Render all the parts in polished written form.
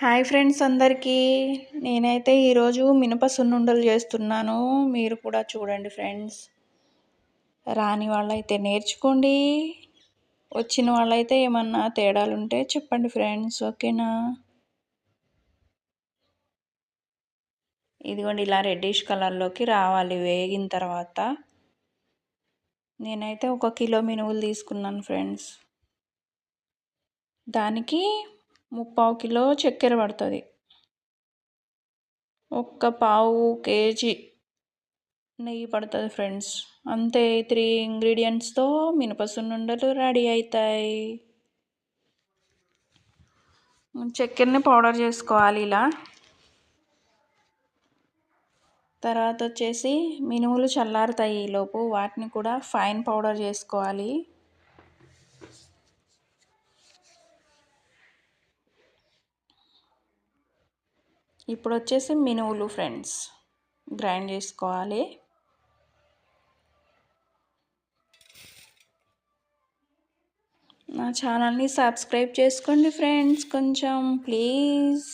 Hi friends అందరికీ. నేనైతే ఈరోజు మినప సున్నుండలు చేస్తున్నాను. మీరు కూడా చూడండి ఫ్రెండ్స్. రాని వాళ్ళైతే నేర్చుకోండి. వచ్చిన వాళ్ళైతే ఏమన్నా తేడాలుంటే చెప్పండి ఫ్రెండ్స్. ఓకేనా? ఇదిగోండి ఇలా రెడ్డిష్ కలర్లోకి రావాలి వేగిన తర్వాత. నేనైతే 1 కిలో మినువులు తీసుకున్నాను ఫ్రెండ్స్. దానికి 3/4 కిలో చక్కెర పడుతుంది. 1/4 కేజీ నెయ్యి పడుతుంది ఫ్రెండ్స్. అంతే, 3 ఇంగ్రీడియంట్స్తో మినప సున్నుండలు రెడీ అవుతాయి. చక్కెరని పౌడర్ చేసుకోవాలి ఇలా. తర్వాత వచ్చేసి మినుములు చల్లారుతాయి ఈలోపు, వాటిని కూడా ఫైన్ పౌడర్ చేసుకోవాలి. ఇప్పుడు వచ్చేసి మినుములు ఫ్రెండ్స్ గ్రైండ్ చేసుకోవాలి. నా ఛానల్ని సబ్స్క్రైబ్ చేసుకోండి ఫ్రెండ్స్ కొంచెం ప్లీజ్.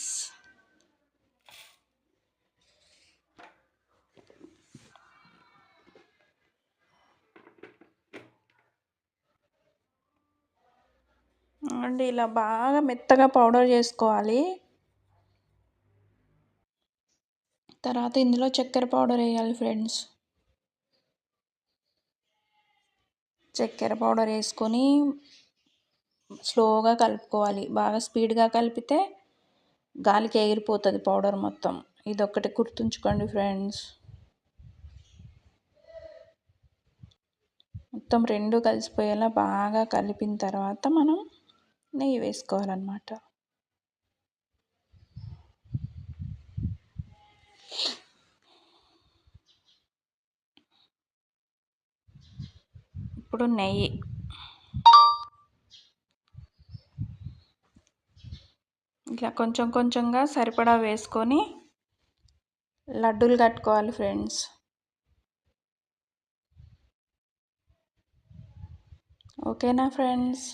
అండి ఇలా బాగా మెత్తగా పౌడర్ చేసుకోవాలి. తర్వాత ఇందులో చక్కెర పౌడర్ వేయాలి ఫ్రెండ్స్. చక్కెర పౌడర్ వేసుకొని స్లోగా కలుపుకోవాలి. బాగా స్పీడ్గా కలిపితే గాలికి ఎగిరిపోతుంది పౌడర్ మొత్తం. ఇదొక్కటి గుర్తుంచుకోండి ఫ్రెండ్స్. మొత్తం రెండు కలిసిపోయేలా బాగా కలిపిన తర్వాత మనం నెయ్యి వేసుకోవాలన్నమాట. ఇప్పుడు నెయ్యి ఇట్లా కొంచెం కొంచెంగా సరిపడా వేసుకొని లడ్డూలు కట్టుకోవాలి ఫ్రెండ్స్. ఓకేనా ఫ్రెండ్స్?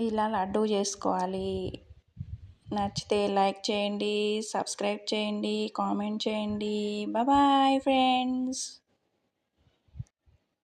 ఇలా లడ్డూ చేసుకోవాలి. నచ్చితే లైక్ చేయండి, సబ్స్క్రైబ్ చేయండి, కామెంట్ చేయండి. Bye friends.